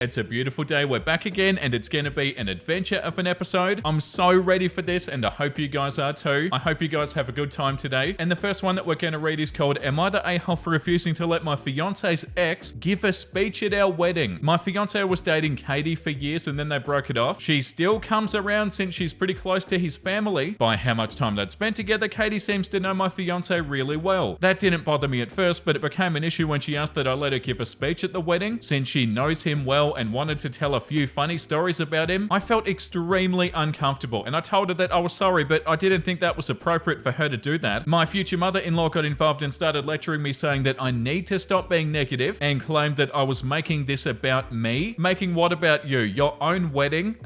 It's a beautiful day. We're back again, and it's going to be an adventure of an episode. I'm so ready for this, and I hope you guys are too. I hope you guys have a good time today. And the first one that we're going to read is called, Am I the a-hole for refusing to let my fiance's ex give a speech at our wedding? My fiance was dating Katie for years, and then they broke it off. She still comes around since she's pretty close to his family. By how much time they'd spent together, Katie seems to know my fiance really well. That didn't bother me at first, but it became an issue when she asked that I let her give a speech at the wedding. Since she knows him well and wanted to tell a few funny stories about him, I felt extremely uncomfortable, and I told her that I was sorry, but I didn't think that was appropriate for her to do that. My future mother-in-law got involved and started lecturing me, saying that I need to stop being negative, and claimed that I was making this about me. Making what about you? Your own wedding?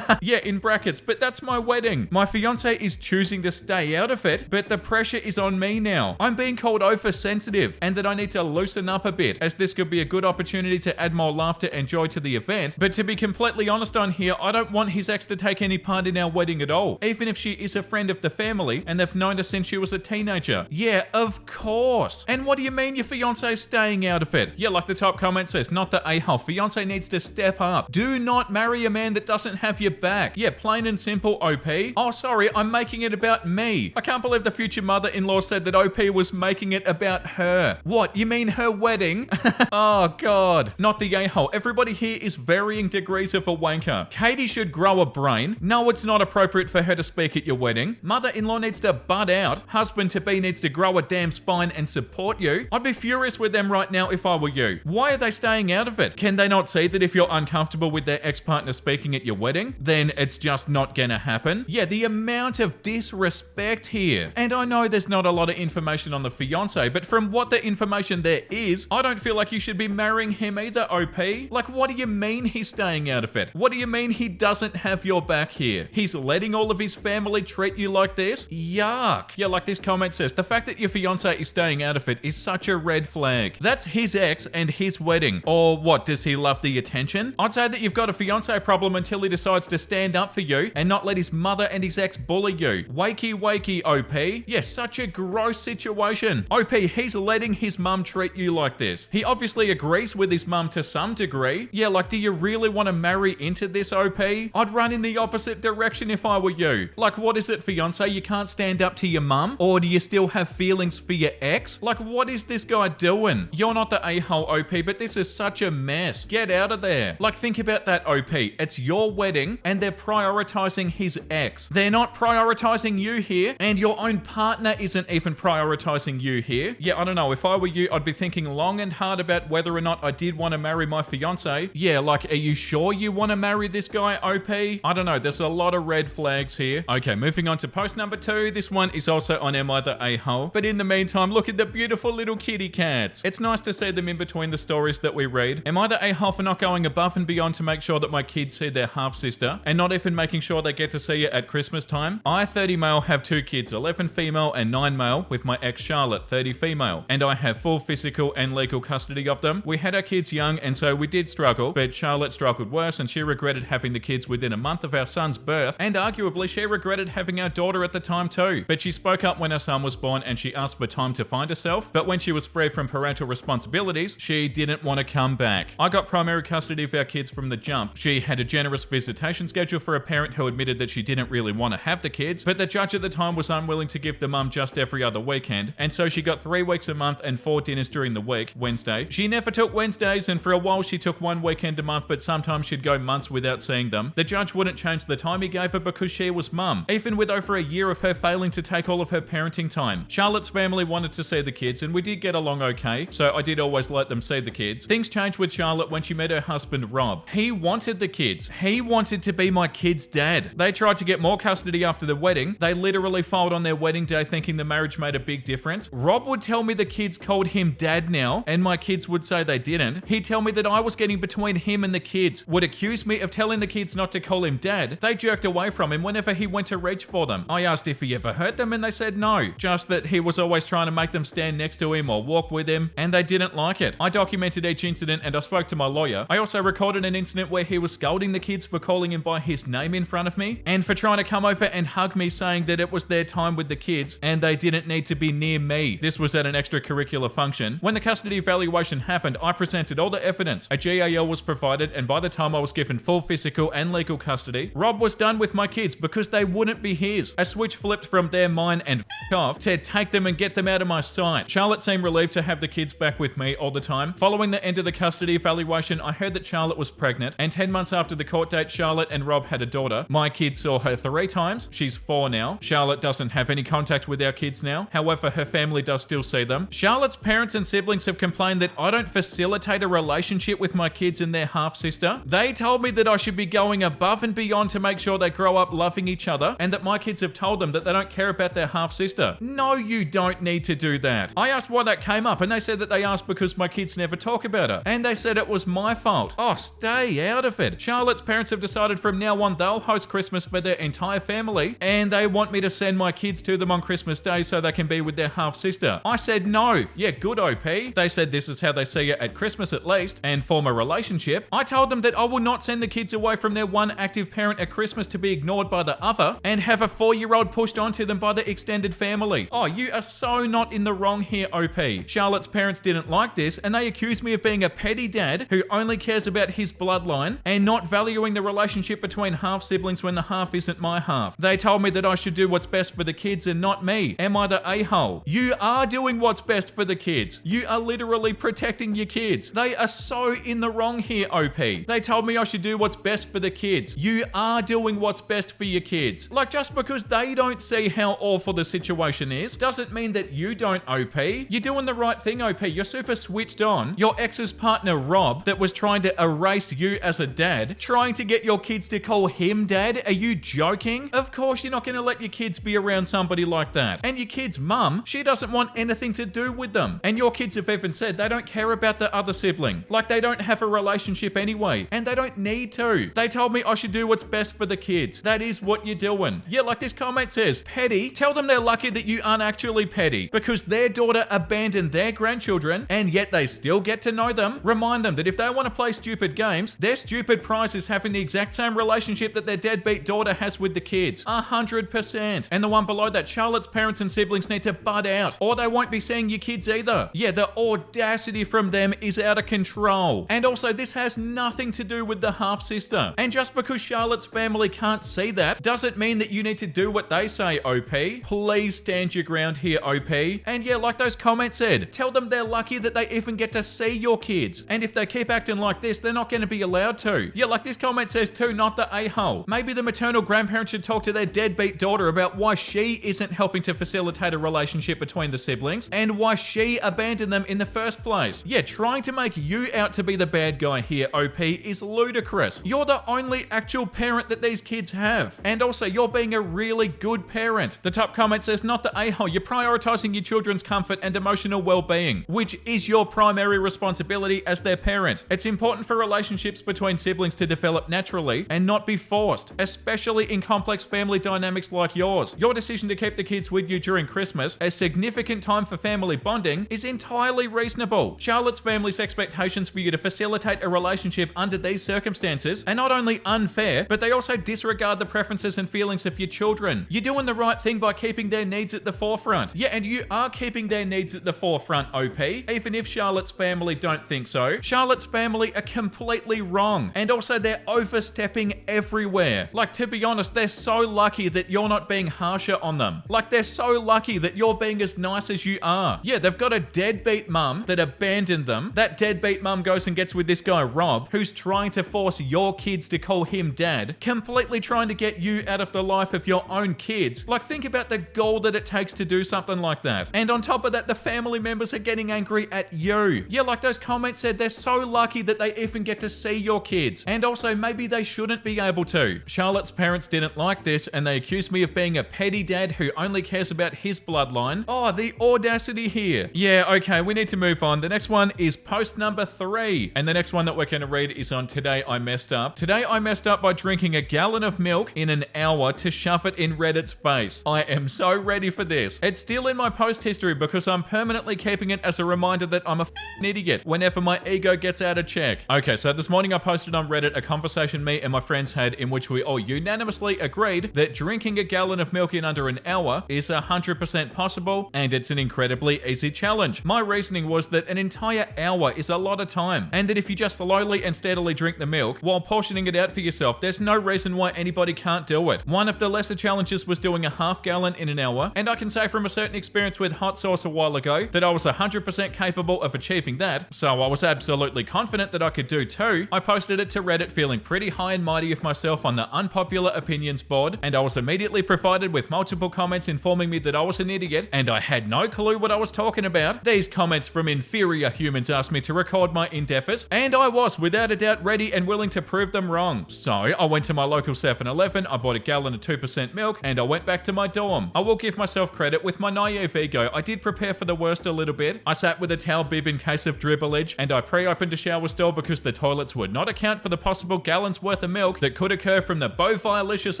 Yeah, in brackets, but that's my wedding. My fiance is choosing to stay out of it, but the pressure is on me now. I'm being called oversensitive, and that I need to loosen up a bit, as this could be a good opportunity to add more laughter and joy to the event. But to be completely honest on here, I don't want his ex to take any part in our wedding at all, even if she is a friend of the family and they've known her since she was a teenager. Yeah, of course. And what do you mean your fiance is staying out of it? Yeah, like the top comment says, not the a-hole. Fiance needs to step up. Do not marry a man that doesn't have your back. Yeah, plain and simple, OP. Oh, sorry, I'm making it about me. I can't believe the future mother-in-law said that OP was making it about her. What, you mean her wedding? Oh, God. Not the a-hole. Everybody here is varying degrees of a wanker. Katie should grow a brain. No, it's not appropriate for her to speak at your wedding. Mother-in-law needs to butt out. Husband-to-be needs to grow a damn spine and support you. I'd be furious with them right now if I were you. Why are they staying out of it? Can they not see that if you're uncomfortable with their ex-partner speaking at your wedding, then it's just not gonna happen? Yeah, the amount of disrespect here. And I know there's not a lot of information on the fiance, but from what the information there is, I don't feel like you should be marrying him either, OP. Like, what do you mean he's staying out of it? What do you mean he doesn't have your back here? He's letting all of his family treat you like this? Yuck. Yeah, like this comment says, the fact that your fiance is staying out of it is such a red flag. That's his ex and his wedding. Or what, does he love the attention? I'd say that you've got a fiance problem until he decides to stand up for you and not let his mother and his ex bully you. Wakey wakey, OP. Yeah, such a gross situation. OP, he's letting his mum treat you like this. He obviously agrees with his mum to some degree. Yeah, like, do you really want to marry into this, OP? I'd run in the opposite direction if I were you. Like, what is it, fiance? You can't stand up to your mum? Or do you still have feelings for your ex? Like, what is this guy doing? You're not the a-hole, OP, but this is such a mess. Get out of there. Like, think about that, OP. It's your wedding, and they're prioritizing his ex. They're not prioritizing you here, and your own partner isn't even prioritizing you here. Yeah, I don't know. If I were you, I'd be thinking long and hard about whether or not I did want to marry my fiance. Yeah, like, are you sure you want to marry this guy, OP? I don't know. There's a lot of red flags here. Okay, moving on to post number 2. This one is also on Am I the a-hole? But in the meantime, look at the beautiful little kitty cats. It's nice to see them in between the stories that we read. Am I the a-hole for not going above and beyond to make sure that my kids see their half-sister and not even making sure they get to see it at Christmas time? I, 30 male, have 2 kids, 11 female and 9 male, with my ex Charlotte, 30 female, and I have full physical and legal custody of them. We had our kids young, and so we did struggle, but Charlotte struggled worse, and she regretted having the kids within a month of our son's birth, and arguably she regretted having our daughter at the time too. But she spoke up when our son was born, and she asked for time to find herself, but when she was free from parental responsibilities, she didn't want to come back. I got primary custody of our kids from the jump. She had a generous visitation schedule for a parent who admitted that she didn't really want to have the kids, but the judge at the time was unwilling to give the mum just every other weekend, and so she got 3 weeks a month and 4 dinners during the week, Wednesday. She never took Wednesdays, and for a while she took 1 weekend a month, but sometimes she'd go months without seeing them. The judge wouldn't change the time he gave her because she was mum, even with over a year of her failing to take all of her parenting time. Charlotte's family wanted to see the kids, and we did get along okay, so I did always let them see the kids. Things changed with Charlotte when she met her husband, Rob. He wanted the kids. He wanted to be my kid's dad. They tried to get more custody after the wedding. They literally filed on their wedding day thinking the marriage made a big difference. Rob would tell me the kids called him dad now, and my kids would say they didn't. He'd tell me that I was getting between him and the kids, would accuse me of telling the kids not to call him dad. They jerked away from him whenever he went to reach for them. I asked if he ever hurt them, and they said no, just that he was always trying to make them stand next to him or walk with him, and they didn't like it. I documented each incident, and I spoke to my lawyer. I also recorded an incident where he was scolding the kids for calling him by his name in front of me, and for trying to come over and hug me, saying that it was their time with the kids and they didn't need to be near me. This was at an extracurricular function. When the custody evaluation happened, I presented all the evidence. A GAL was provided, and by the time I was given full physical and legal custody, Rob was done with my kids because they wouldn't be his. A switch flipped from they're mine and off to take them and get them out of my sight. Charlotte seemed relieved to have the kids back with me all the time. Following the end of the custody evaluation, I heard that Charlotte was pregnant, and 10 months after the court date, Charlotte and Rob had a daughter. My kids saw her 3 times. She's 4 now. Charlotte doesn't have any contact with our kids now. However, her family does still see them. Charlotte's parents and siblings have complained that I don't facilitate a relationship with my kids and their half-sister. They told me that I should be going above and beyond to make sure they grow up loving each other, and that my kids have told them that they don't care about their half-sister. No, you don't need to do that. I asked why that came up, and they said that they asked because my kids never talk about her, and they said it was my fault. Oh, stay out of it. Charlotte's parents have decided from now on they'll host Christmas for their entire family, and they want me to send my kids to them on Christmas Day so they can be with their half-sister. I said no. Yeah, good OP. They said this is how they see it at Christmas at least, and form a relationship. I told them that I will not send the kids away from their one active parent at Christmas to be ignored by the other, and have a 4-year-old pushed onto them by the extended family. Oh, you are so not in the wrong here, OP. Charlotte's parents didn't like this, and they accused me of being a petty dad who only cares about his bloodline and not valuing the relationship between half-siblings when the half isn't my half. They told me that I should do what's best for the kids and not me. Am I the a-hole? You are doing what's best for the kids. You are literally protecting your kids. They are so in the wrong here, OP. They told me I should do what's best for the kids. You are doing what's best for your kids. Like, just because they don't see how awful the situation is, doesn't mean that you don't, OP. You're doing the right thing, OP. You're super switched on. Your ex's partner, Rob, that was trying to erase you as a dad, trying to get your kids to call him dad. Are you joking? Of course you're not going to let your kids be around somebody like that. And your kid's mum, she doesn't want anything to do with them. And your kids have even said they don't care about the other sibling. Like, they don't have a relationship anyway. And they don't need to. They told me I should do what's best for the kids. That is what you're doing. Yeah, like this comment says, petty. Tell them they're lucky that you aren't actually petty, because their daughter abandoned their grandchildren and yet they still get to know them. Remind them that if they want to play stupid games, their stupid prize is having the exact same relationship that their deadbeat daughter has with the kids. 100%. And the one below that, Charlotte's parents and siblings need to bud out, or they won't be seeing your kids either. Yeah, the audacity from them is out of control. And also, this has nothing to do with the half-sister. And just because Charlotte's family can't see that, doesn't mean that you need to do what they say, OP. Please stand your ground here, OP. And yeah, like those comments said, tell them they're lucky that they even get to see your kids. And if they keep acting like this, they're not going to be allowed to. Yeah, like this comment says too, not the a-hole. Maybe the maternal grandparents should talk to their deadbeat daughter about why she isn't helping to facilitate a relationship between the siblings and why she abandoned them in the first place. Yeah, trying to make you out to be the bad guy here, OP, is ludicrous. You're the only actual parent that these kids have. And also, you're being a really good parent. The top comment says, not the a-hole. You're prioritizing your children's comfort and emotional well-being, which is your primary responsibility as their parent. It's important for relationships between siblings to develop naturally and not be forced, especially in complex family dynamics like yours. Your decision to keep the kids with you during Christmas, a significant time for family bonding, is entirely reasonable. Charlotte's family's expectations for you to facilitate a relationship under these circumstances are not only unfair, but they also disregard the preferences and feelings of your children. You're doing the right thing by keeping their needs at the forefront. Yeah, and you are keeping their needs at the forefront, OP, even if Charlotte's family don't think so. Charlotte's family are completely wrong, and also they're overstepping everywhere. Like, to be honest, they're so lucky that you're not being harsher on them. Like, they're so lucky that you're being as nice as you are. Yeah, they've got a deadbeat mum that abandoned them. That deadbeat mum goes and gets with this guy Rob, who's trying to force your kids to call him dad, completely trying to get you out of the life of your own kids. Like, think about the gall that it takes to do something like that. And on top of that, the family members are getting angry at you. Yeah, like those comments said, they're so lucky that they even get to see your kids. And also, maybe they shouldn't be able to. Charlotte's parents didn't like this, and they accused me of being a petty dad who only cares about his bloodline. Oh, the audacity here. Yeah, okay, we need to move on. The next one is post number 3. And the next one that we're going to read is on Today I Messed Up. Today I messed up by drinking a gallon of milk in an hour to shove it in Reddit's face. I am so ready for this. It's still in my post history because I'm permanently keeping it as a reminder that I'm a f***ing idiot whenever my ego gets out of check. Okay, so this morning I posted on Reddit a conversation me and my friends had in which we all unanimously agreed that drinking a gallon of milk in under an hour is 100% possible, and it's an incredibly easy challenge. My reasoning was that an entire hour is a lot of time, and that if you just just slowly and steadily drink the milk while portioning it out for yourself, there's no reason why anybody can't do it. One of the lesser challenges was doing a half gallon in an hour, and I can say from a certain experience with hot sauce a while ago that I was 100% capable of achieving that, so I was absolutely confident that I could do too. I posted it to Reddit feeling pretty high and mighty of myself on the unpopular opinions board, and I was immediately provided with multiple comments informing me that I was an idiot and I had no clue what I was talking about. These comments from inferior humans asked me to record my endeavors, and I was without a doubt ready and willing to prove them wrong. So I went to my local 7-Eleven, I bought a gallon of 2% milk, and I went back to my dorm. I will give myself credit, with my naive ego, I did prepare for the worst a little bit. I sat with a towel bib in case of dribblage, and I pre-opened a shower stall because the toilets would not account for the possible gallons worth of milk that could occur from the bovilicious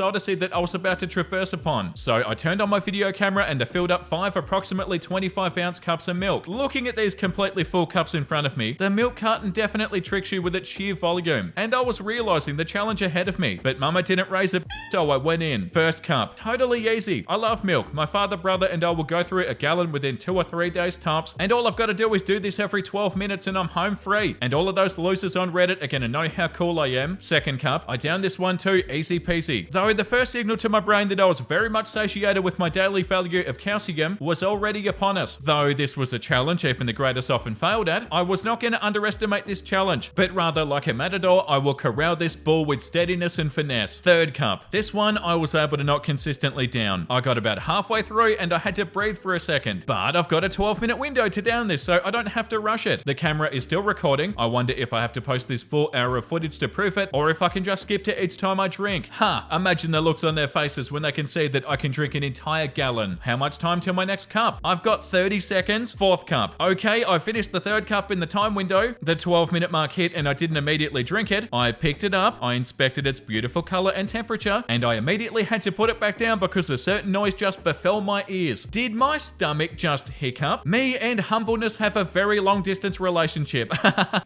odyssey that I was about to traverse upon. So I turned on my video camera and I filled up 5 approximately 25-ounce cups of milk. Looking at these completely full cups in front of me, the milk carton definitely tricks you with its sheer volume, and I was realizing the challenge ahead of me, but mama didn't raise a so I went in. First cup, totally easy. I love milk. My father, brother, and I will go through a gallon within 2 or 3 days tops, and all I've got to do is do this every 12 minutes and I'm home free. And all of those losers on Reddit are gonna know how cool I am. Second cup, I downed this one too, easy peasy. Though the first signal to my brain that I was very much satiated with my daily value of calcium was already upon us. Though this was a challenge even the greatest often failed at, I was not gonna underestimate this challenge, but rather like a matador, I will corral this bull with steadiness and finesse. Third cup, this one I was able to knock consistently down. I got about halfway through and I had to breathe for a second, but I've got a 12-minute window to down this, so I don't have to rush it. The camera is still recording. I wonder if I have to post this full hour of footage to prove it, or if I can just skip to each time I drink. Imagine the looks on their faces when they can see that I can drink an entire gallon. How much time till my next cup? I've got 30 seconds. Fourth cup. Okay, I finished the third cup in the time window. The 12-minute mark hit and I didn't immediately drink it. I picked it up, I inspected its beautiful color and temperature, and I immediately had to put it back down because a certain noise just befell my ears. Did my stomach just hiccup? Me and humbleness have a very long distance relationship.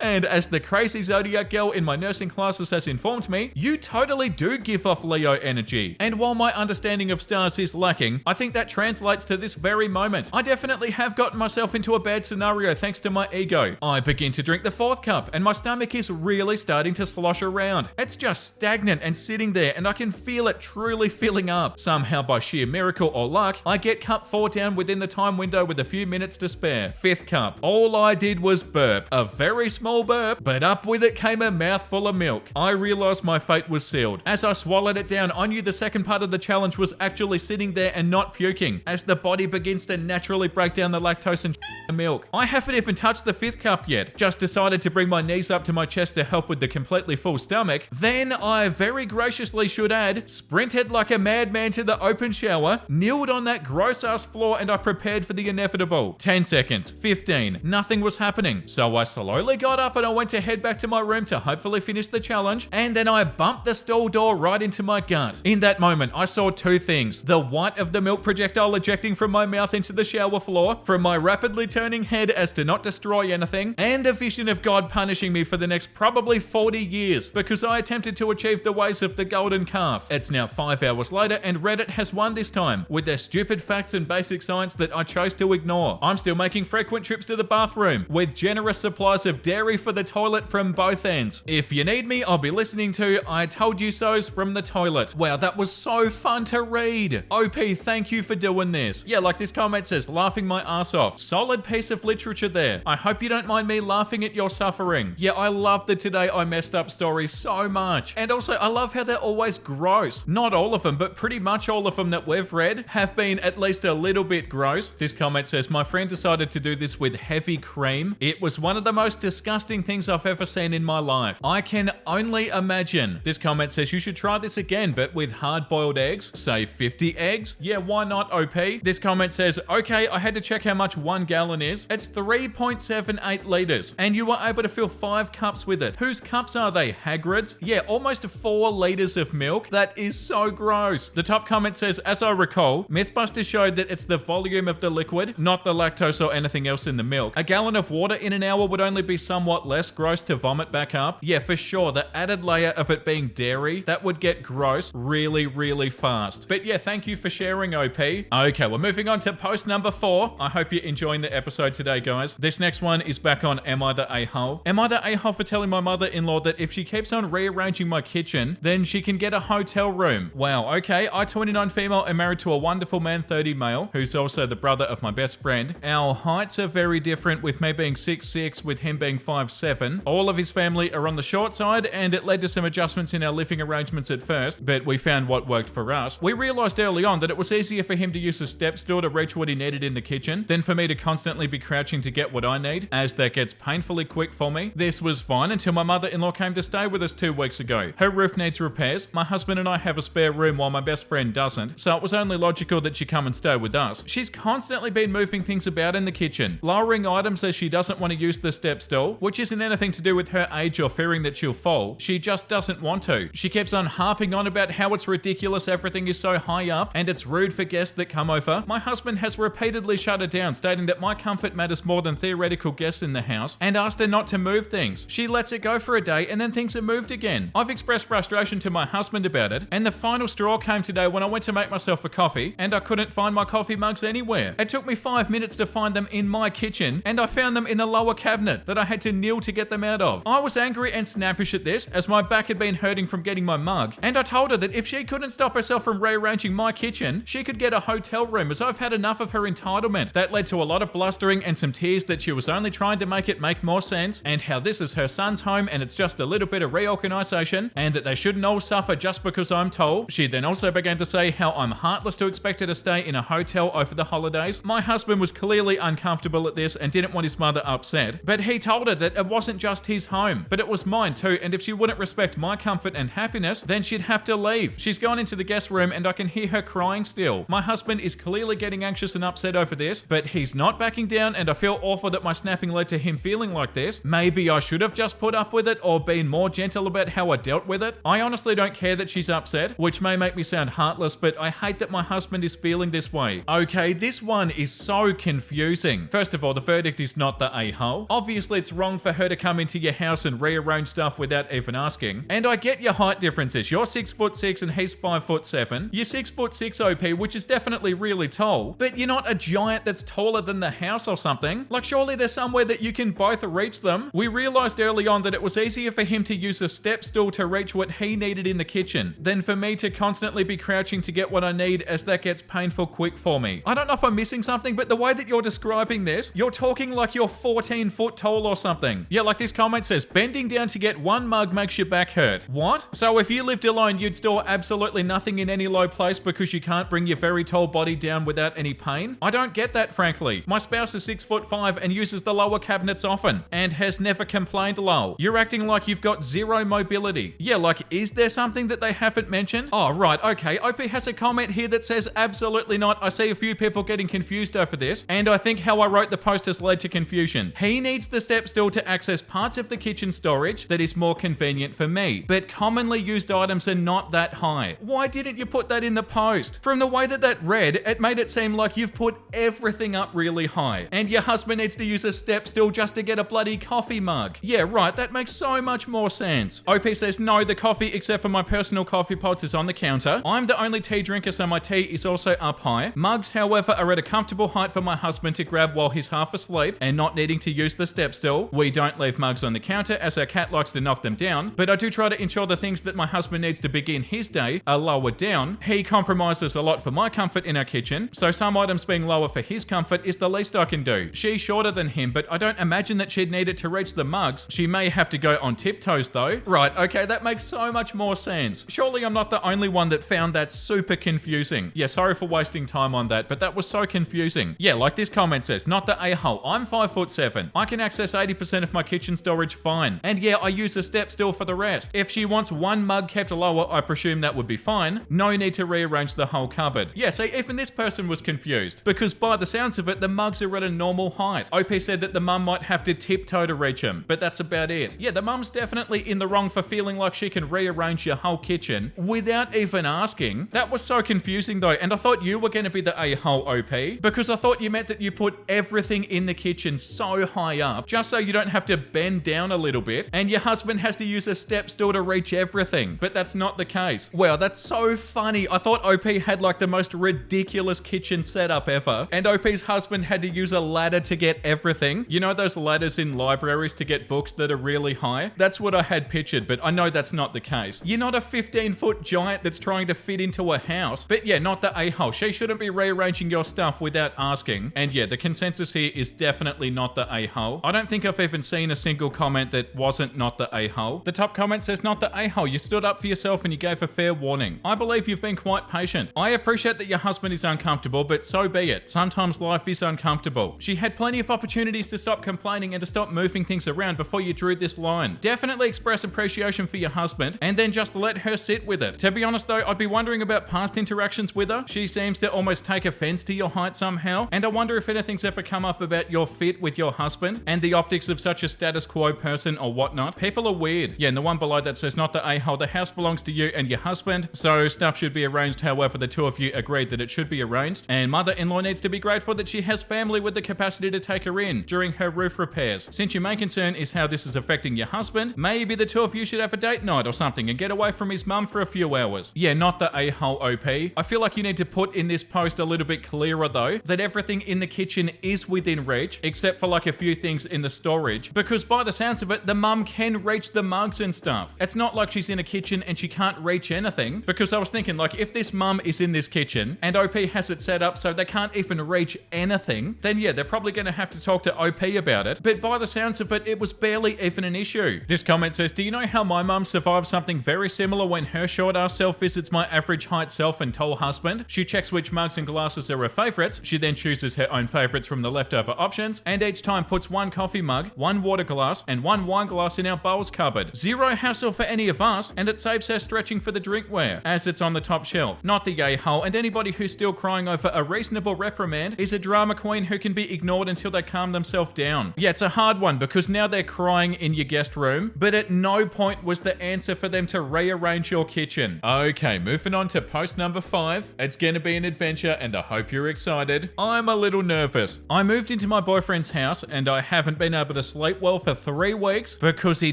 And as the crazy zodiac girl in my nursing classes has informed me, you totally do give off Leo energy. And while my understanding of stars is lacking, I think that translates to this very moment. I definitely have gotten myself into a bad scenario thanks to my ego. I begin to drink the fourth cup and my stomach is really starting to slosh around. It's just stagnant and sitting there and I can feel it truly filling up. Somehow by sheer miracle or luck, I get cup 4 down within the time window with a few minutes to spare. Fifth cup. All I did was burp. A very small burp, but up with it came a mouthful of milk. I realized my fate was sealed. As I swallowed it down, I knew the second part of the challenge was actually sitting there and not puking, as the body begins to naturally break down the lactose and the milk. I haven't even touched the fifth cup yet. Just decided to bring my knees up to my chest to help with the completely full stomach. Then I very graciously should add, sprinted like a madman to the open shower, kneeled on that gross ass floor, and I prepared for the inevitable. 10 seconds, 15, nothing was happening. So I slowly got up and I went to head back to my room to hopefully finish the challenge, and then I bumped the stall door right into my gut. In that moment, I saw two things: the white of the milk projectile ejecting from my mouth into the shower floor from my rapidly turning head as to not destroy anything, and a vision of God punishing me for the next probably 40 years because I attempted to achieve the ways of the golden calf. It's now 5 hours later and Reddit has won this time with their stupid facts and basic science that I chose to ignore. I'm still making frequent trips to the bathroom with generous supplies of dairy for the toilet from both ends. If you need me, I'll be listening to I Told You So's from the toilet. Wow, that was so fun to read. OP, thank you for doing this. Yeah, like this comment says, laughing my ass off. Solid piece of literature there. I hope you don't mind me laughing at your suffering. Yeah, I love the Today I Messed Up stories so much. And also, I love how they're always gross. Not all of them, but pretty much all of them that we've read have been at least a little bit gross. This comment says, my friend decided to do this with heavy cream. It was one of the most disgusting things I've ever seen in my life. I can only imagine. This comment says, you should try this again, but with hard-boiled eggs. Say 50 eggs? Yeah, why not, OP? This comment says, okay, I had to check how much 1 gallon is. It's 3.78 liters, and you were able to fill 5 cups with it. Whose cups are they? Hagrid's? Yeah, almost 4 liters of milk. That is so gross. The top comment says, as I recall, Mythbusters showed that it's the volume of the liquid, not the lactose or anything else in the milk. A gallon of water in an hour would only be somewhat less gross to vomit back up. Yeah, for sure, the added layer of it being dairy, that would get gross really, really fast. But yeah, thank you for sharing, OP. Okay, we're moving on to post number 4. I hope you're enjoying the episode today, guys. This next one is back on Am I the A-hole? Am I the the a-hole for telling my mother-in-law that if she keeps on rearranging my kitchen, then she can get a hotel room. Wow, okay, I 29 female am married to a wonderful man 30 male, who's also the brother of my best friend. Our heights are very different, with me being 6'6", with him being 5'7". All of his family are on the short side, and it led to some adjustments in our living arrangements at first, but we found what worked for us. We realized early on that it was easier for him to use a step stool to reach what he needed in the kitchen than for me to constantly be crouching to get what I need, as that gets painfully quick for me. This was fine until my mother-in-law came to stay with us 2 weeks ago. Her roof needs repairs. My husband and I have a spare room while my best friend doesn't, so it was only logical that she come and stay with us. She's constantly been moving things about in the kitchen, lowering items as she doesn't want to use the step stool, which isn't anything to do with her age or fearing that she'll fall. She just doesn't want to. She keeps on harping on about how it's ridiculous everything is so high up and it's rude for guests that come over. My husband has repeatedly shut her down, stating that my comfort matters more than theoretical guests in the house, and asked her not to move things. She lets it go for a day and then things are moved again. I've expressed frustration to my husband about it, and the final straw came today when I went to make myself a coffee and I couldn't find my coffee mugs anywhere. It took me 5 minutes to find them in my kitchen, and I found them in the lower cabinet that I had to kneel to get them out of. I was angry and snappish at this, as my back had been hurting from getting my mug, and I told her that if she couldn't stop herself from rearranging my kitchen, she could get a hotel room, as I've had enough of her entitlement. That led to a lot of blustering and some tears that she was only trying to make it make more sense, and how this is her son's home and it's just a little bit of reorganization, and that they shouldn't all suffer just because I'm tall. She then also began to say how I'm heartless to expect her to stay in a hotel over the holidays. My husband was clearly uncomfortable at this and didn't want his mother upset, but he told her that it wasn't just his home, but it was mine too, and if she wouldn't respect my comfort and happiness, then she'd have to leave. She's gone into the guest room and I can hear her crying still. My husband is clearly getting anxious and upset over this, but he's not backing down, and I feel awful that my snapping led to him feeling like this. Maybe I should have just put up with it or been more gentle about how I dealt with it. I honestly don't care that she's upset, which may make me sound heartless, but I hate that my husband is feeling this way. Okay, this one is so confusing. First of all, the verdict is not the a-hole. Obviously, it's wrong for her to come into your house and rearrange stuff without even asking. And I get your height differences. You're 6'6" and he's 5'7". You're 6'6" OP, which is definitely really tall, but you're not a giant that's taller than the house or something. Like, surely there's somewhere that you can both reach them. We realized early on that it was easier for him to use a step stool to reach what he needed in the kitchen than for me to constantly be crouching to get what I need, as that gets painful quick for me. I don't know if I'm missing something, but the way that you're describing this, you're talking like you're 14 foot tall or something. Yeah, like this comment says, bending down to get one mug makes your back hurt. What? So if you lived alone, you'd store absolutely nothing in any low place because you can't bring your very tall body down without any pain? I don't get that, frankly. My spouse is 6'5" and uses the lower cabinets often and has never complained, lol. You're acting like you've got zero mobility. Yeah, like, is there something that they haven't mentioned? Oh, right, okay. OP has a comment here that says absolutely not. I see a few people getting confused over this, and I think how I wrote the post has led to confusion. He needs the step stool to access parts of the kitchen storage that is more convenient for me, but commonly used items are not that high. Why didn't you put that in the post? From the way that that read, it made it seem like you've put everything up really high, and your husband needs to use a step stool just to get a bloody coffee mug. Yeah, right, that makes so much more sense. OP says, no, the coffee, except for my personal coffee pots, is on the counter. I'm the only tea drinker, so my tea is also up high. Mugs, however, are at a comfortable height for my husband to grab while he's half asleep and not needing to use the step stool. We don't leave mugs on the counter, as our cat likes to knock them down, but I do try to ensure the things that my husband needs to begin his day are lower down. He compromises a lot for my comfort in our kitchen, so some items being lower for his comfort is the least I can do. She's shorter than him, but I don't imagine that she'd need it to reach the mugs. She may have to go on tiptoes though. Right, okay, that makes so much more sense. Surely I'm not the only one that found that super confusing. Yeah, sorry for wasting time on that, but that was so confusing. Yeah, like this comment says, not the a-hole. I'm 5'7". I can access 80% of my kitchen storage fine. And yeah, I use a step stool for the rest. If she wants one mug kept lower, I presume that would be fine. No need to rearrange the whole cupboard. Yeah, see, even this person was confused, because by the sounds of it, the mugs are at a normal height. OP said that the mum might have to tiptoe to reach them, but that's about it. Yeah, the mum's definitely in the wrong for feeling like she can rearrange your whole kitchen without even asking. That was so confusing though, and I thought you were going to be the a-hole, OP, because I thought you meant that you put everything in the kitchen so high up just so you don't have to bend down a little bit, and your husband has to use a step stool to reach everything, but that's not the case. Wow, that's so funny. I thought OP had like the most ridiculous kitchen setup ever, and OP's husband had to use a ladder to get everything. You know those ladders in libraries to get books that are really high. That's what I had pictured, but I know that's not the case. You're not a 15-foot giant that's trying to fit into a house. But yeah, not the a-hole. She shouldn't be rearranging your stuff without asking. And yeah, the consensus here is definitely not the a-hole. I don't think I've even seen a single comment that wasn't not the a-hole. The top comment says not the a-hole. You stood up for yourself and you gave a fair warning. I believe you've been quite patient. I appreciate that your husband is uncomfortable, but so be it. Sometimes life is uncomfortable. She had plenty of opportunities to stop complaining and to stop moving things around before you drew this line. Definitely express appreciation for your husband and then just let her sit with it. To be honest though, I'd be wondering about past interactions with her. She seems to almost take offense to your height somehow, and I wonder if anything's ever come up about your fit with your husband and the optics of such a status quo person or whatnot. People are weird. Yeah, and the one below that says not the a-hole. The house belongs to you and your husband, so stuff should be arranged however the two of you agreed that it should be arranged, and mother-in-law needs to be grateful that she has family with the capacity to take her in during her roof repairs. Since your main concern is how this is affecting your husband, maybe the two of you should have a date night or something and get away from his mum for a few hours. Yeah, not the a-hole OP. I feel like you need to put in this post a little bit clearer though, that everything in the kitchen is within reach, except for like a few things in the storage, because by the sounds of it, the mum can reach the mugs and stuff. It's not like she's in a kitchen and she can't reach anything, because I was thinking like if this mum is in this kitchen and OP has it set up so they can't even reach anything, then yeah, they're probably going to have to talk to OP about it, but by the sounds of it, it was barely even an issue. This comment says, do you know how my mum survived something very similar when her short-ass self visits my average height self and tall husband? She checks which mugs and glasses are her favorites, she then chooses her own favorites from the leftover options, and each time puts one coffee mug, one water glass, and one wine glass in our bowls cupboard. Zero hassle for any of us, and it saves her stretching for the drinkware, as it's on the top shelf. Not the a-hole, and anybody who's still crying over a reasonable reprimand is a drama queen who can be ignored until they calm themselves down. Yeah, it's a hard one, because now they're crying in your guest room, but at no point was the answer for them to rearrange your kitchen. Okay, moving on to post number 5. It's gonna be an adventure, and I hope you're excited. I'm a little nervous. I moved into my boyfriend's house, and I haven't been able to sleep well for 3 weeks because he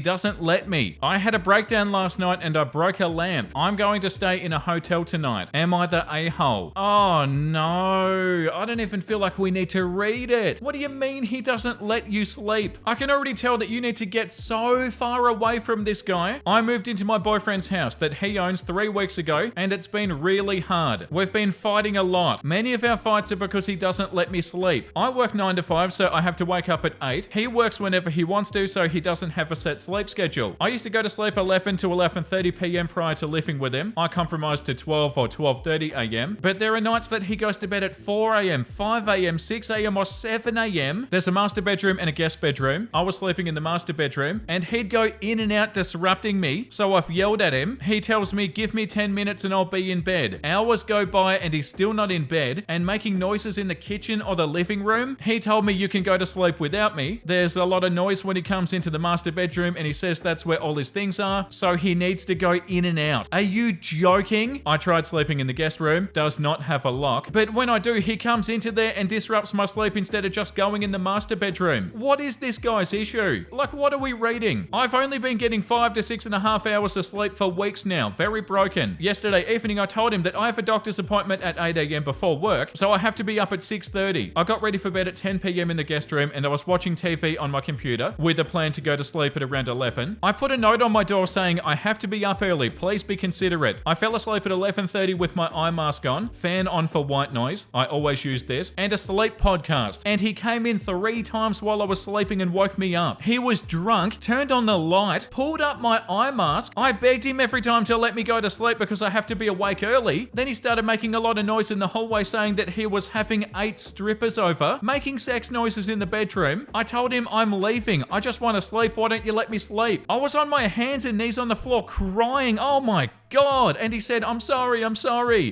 doesn't let me. I had a breakdown last night and I broke a lamp. I'm going to stay in a hotel tonight. Am I the a-hole? Oh no, I don't even feel like we need to read it. What do you mean he doesn't let you sleep? I can already tell that you need to get so far away from this guy. I moved into my boyfriend's house that he owns 3 weeks ago, and it's been really hard. We've been fighting a lot. Many of our fights are because he doesn't let me sleep. I work 9 to 5, so I have to wake up at 8. He works whenever he wants to, so he doesn't have a set sleep schedule. I used to go to sleep 11 to 11:30 p.m. prior to living with him. I compromised to 12 or 12:30 a.m. But there are nights that he goes to bed at 4 a.m., 5 a.m., 6 a.m. or 7 a.m. There's a master bedroom and a guest bedroom. I was sleeping in the master bedroom, and he'd go in and out disrupting me, so I've yelled at him. He tells me, give me 10 minutes and I'll be in bed. Hours go by and he's still not in bed and making noises in the kitchen or the living room. He told me you can go to sleep without me. There's a lot of noise when he comes into the master bedroom, and he says that's where all his things are, so he needs to go in and out. Are you joking? I tried sleeping in the guest room, does not have a lock, but when I do, he comes into there and disrupts my sleep instead of just going in the master bedroom. What is this guy's issue? Like, what are we reading? I've only been getting 5 to 6.5 hours of sleep for weeks now. Very broken. Yesterday evening, I told him that I have a doctor's appointment at 8 a.m. before work, so I have to be up at 6:30. I got ready for bed at 10 p.m. in the guest room, and I was watching TV on my computer with a plan to go to sleep at around 11. I put a note on my door saying I have to be up early. Please be considerate. I fell asleep at 11:30 with my eye mask on, fan on for white noise. I always use this, and a sleep podcast. And he came in 3 times while I was sleeping and woke me up. He was drunk, turned on the light, pulled up my eye mask. I begged him every time to let me go to sleep because I have to be awake early. Then he started making a lot of noise in the hallway saying that he was having 8 strippers over, making sex noises in the bedroom. I told him I'm leaving. I just want to sleep. Why don't you let me sleep? I was on my hands and knees on the floor crying. Oh my God. And he said, I'm sorry.